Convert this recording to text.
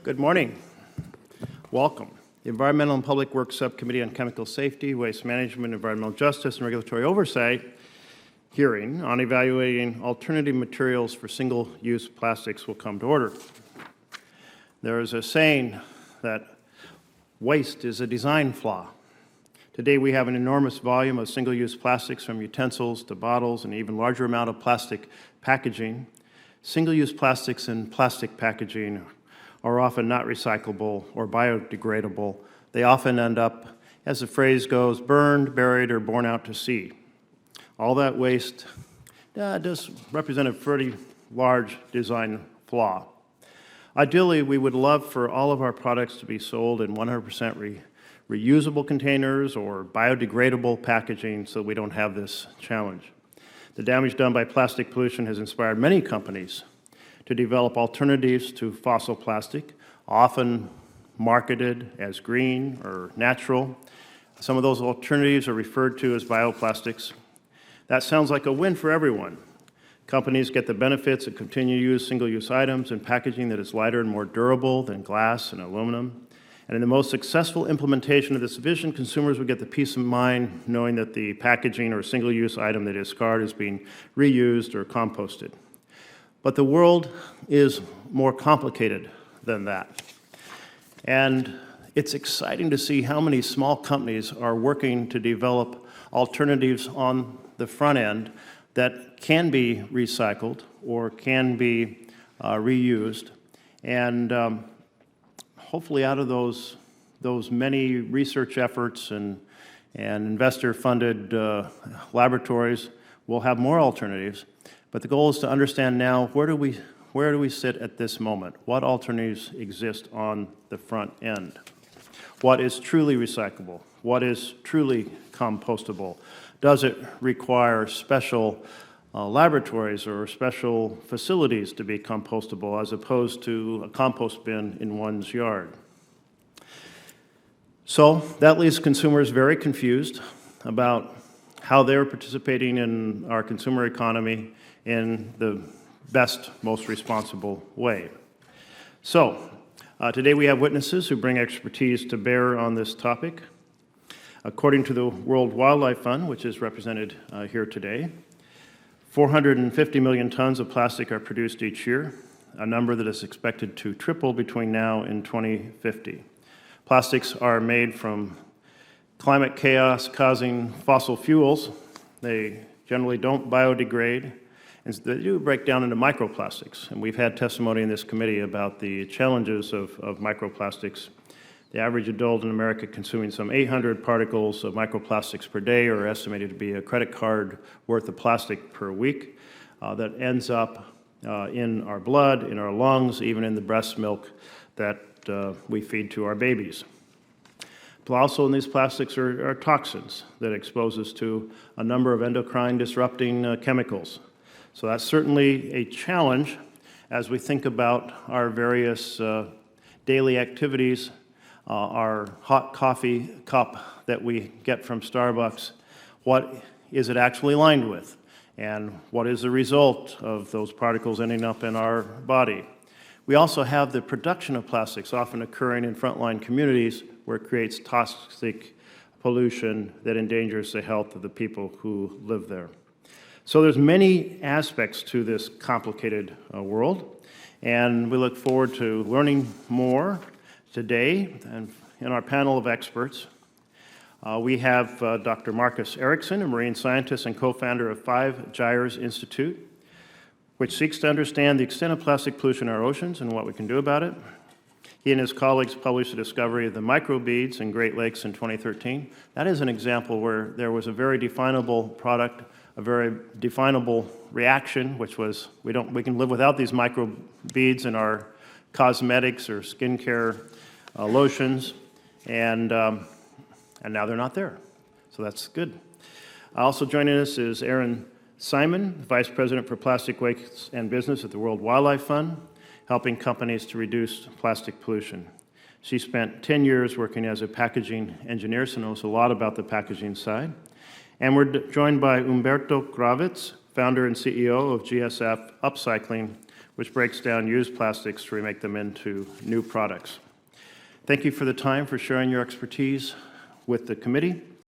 Good morning. Welcome. The Environmental and Public Works Subcommittee on Chemical Safety, Waste Management, Environmental Justice, and Regulatory Oversight hearing on evaluating alternative materials for single-use plastics will come to order. There is a saying that waste is a design flaw. Today we have an enormous volume of single-use plastics, from utensils to bottles, and even larger amount of plastic packaging. Single-use plastics and plastic packaging are often not recyclable or biodegradable. They often end up, as the phrase goes, burned, buried, or borne out to sea. All that waste does represent a pretty large design flaw. Ideally, we would love for all of our products to be sold in 100% reusable containers or biodegradable packaging so we don't have this challenge. The damage done by plastic pollution has inspired many companies to develop alternatives to fossil plastic, often marketed as green or natural. Some of those alternatives are referred to as bioplastics. That sounds like a win for everyone. Companies get the benefits of continued use single-use items and packaging that is lighter and more durable than glass and aluminum. And in the most successful implementation of this vision, consumers would get the peace of mind knowing that the packaging or single-use item that is discarded is being reused or composted. But the world is more complicated than that. And it's exciting to see how many small companies are working to develop alternatives on the front end that can be recycled or can be reused. And hopefully out of those many research efforts and investor-funded laboratories, we'll have more alternatives. But the goal is to understand now, where do we sit at this moment? What alternatives exist on the front end? What is truly recyclable? What is truly compostable? Does it require special laboratories or special facilities to be compostable as opposed to a compost bin in one's yard? So that leaves consumers very confused about how they're participating in our consumer economy in the best, most responsible way. So today we have witnesses who bring expertise to bear on this topic. According to the World Wildlife Fund, which is represented here today, 450 million tons of plastic are produced each year, a number that is expected to triple between now and 2050. Plastics are made from climate chaos causing fossil fuels. They generally don't biodegrade, and they do break down into microplastics. And we've had testimony in this committee about the challenges of microplastics. The average adult in America consuming some 800 particles of microplastics per day, or estimated to be a credit card worth of plastic per week, that ends up in our blood, in our lungs, even in the breast milk that we feed to our babies. But also in these plastics are toxins that expose us to a number of endocrine disrupting chemicals. So that's certainly a challenge as we think about our various daily activities. Our hot coffee cup that we get from Starbucks, what is it actually lined with? And what is the result of those particles ending up in our body? We also have the production of plastics often occurring in frontline communities where it creates toxic pollution that endangers the health of the people who live there. So there's many aspects to this complicated world, and we look forward to learning more today. And in our panel of experts, we have Dr. Marcus Eriksen, a marine scientist and co-founder of Gyres Institute, which seeks to understand the extent of plastic pollution in our oceans and what we can do about it. He and his colleagues published a discovery of the microbeads in Great Lakes in 2013. That is an example where there was a very definable product, a very definable reaction, which was we can live without these microbeads in our cosmetics or skincare lotions, and now they're not there. So that's good. Also joining us is Erin Simon, Vice President for Plastic Waste and Business at the World Wildlife Fund, helping companies to reduce plastic pollution. She spent 10 years working as a packaging engineer, so knows a lot about the packaging side. And we're joined by Humberto Kravetz, founder and CEO of GSF Upcycling, which breaks down used plastics to remake them into new products. Thank you for the time, for sharing your expertise with the committee.